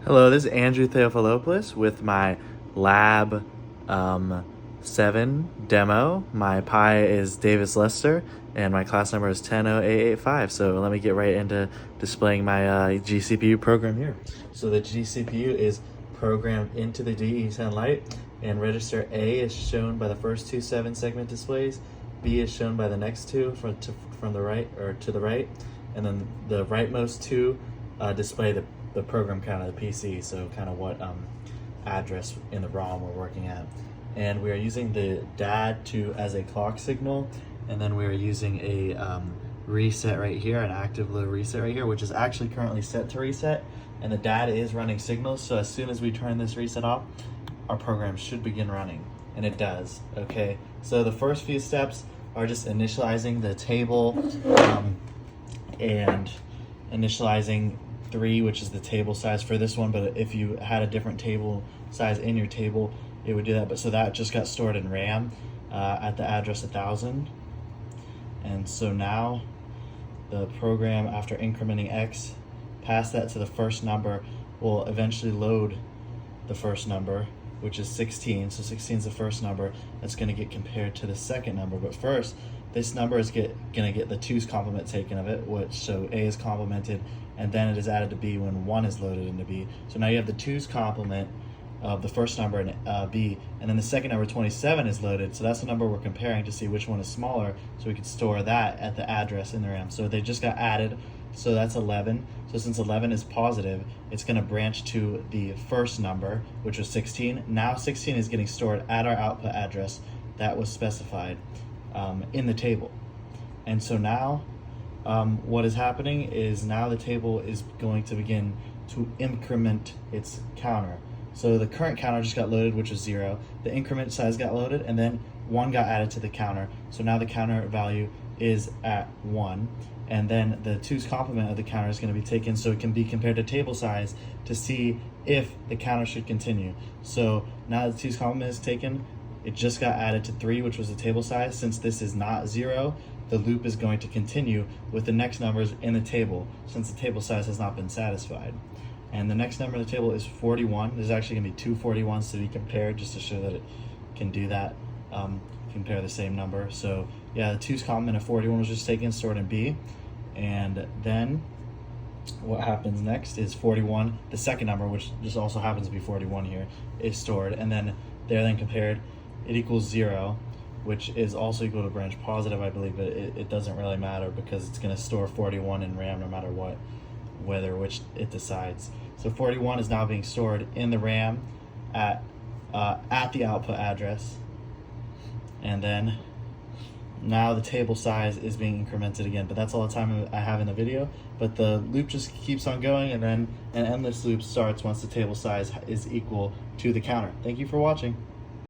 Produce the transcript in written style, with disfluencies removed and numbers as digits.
Hello, this is Andrew Theophilopoulos with my Lab 7 demo. My Pi is Davis Lester, and my class number is 100885. So let me get right into displaying my GCPU program here. So the GCPU is programmed into the DE10 Lite, and register A is shown by the first two 7-segment displays, B is shown by the next two from the right or to the right, and then the rightmost two display the program count of the PC, so kind of what address in the ROM we're working at. And we are using the DAD2 as a clock signal, and then we are using a reset right here, an active low reset right here, which is actually currently set to reset, and the DAD is running signals, so as soon as we turn this reset off, our program should begin running, and it does. Okay, so the first few steps are just initializing the table and initializing 3, which is the table size for this one, but if you had a different table size in your table, it would do that. But so that just got stored in RAM at the address 1000. And so now the program, after incrementing X past that to the first number, will eventually load the first number, which is 16. So 16 is the first number that's going to get compared to the second number. But first, this number is going to get the 2's complement taken of it, which so A is complemented, and then it is added to B when 1 is loaded into B. So now you have the 2's complement of the first number in B, and then the second number, 27, is loaded. So that's the number we're comparing to see which one is smaller, so we can store that at the address in the RAM. So they just got added, so that's 11. So since 11 is positive, it's going to branch to the first number, which was 16. Now 16 is getting stored at our output address that was specified in the table. And so now what is happening is now the table is going to begin to increment its counter. So the current counter just got loaded, which was 0. The increment size got loaded, and then 1 got added to the counter. So now the counter value is at 1. And then the 2's complement of the counter is going to be taken, so it can be compared to table size to see if the counter should continue. So now the 2's complement is taken, it just got added to 3, which was the table size. Since this is not 0, the loop is going to continue with the next numbers in the table, since the table size has not been satisfied. And the next number in the table is 41. There's actually going to be 2 41s to be compared, just to show that it can do that, compare the same number. So yeah, the 2's complement of 41 was just taken, stored in B. And then what happens next is 41, the second number, which just also happens to be 41 here, is stored. And then they're then compared. It equals 0, which is also equal to branch positive, I believe, but it doesn't really matter because it's going to store 41 in RAM no matter what, which it decides. So 41 is now being stored in the RAM at the output address, and then now the table size is being incremented again. But that's all the time I have in the video. But the loop just keeps on going, and then an endless loop starts once the table size is equal to the counter. Thank you for watching.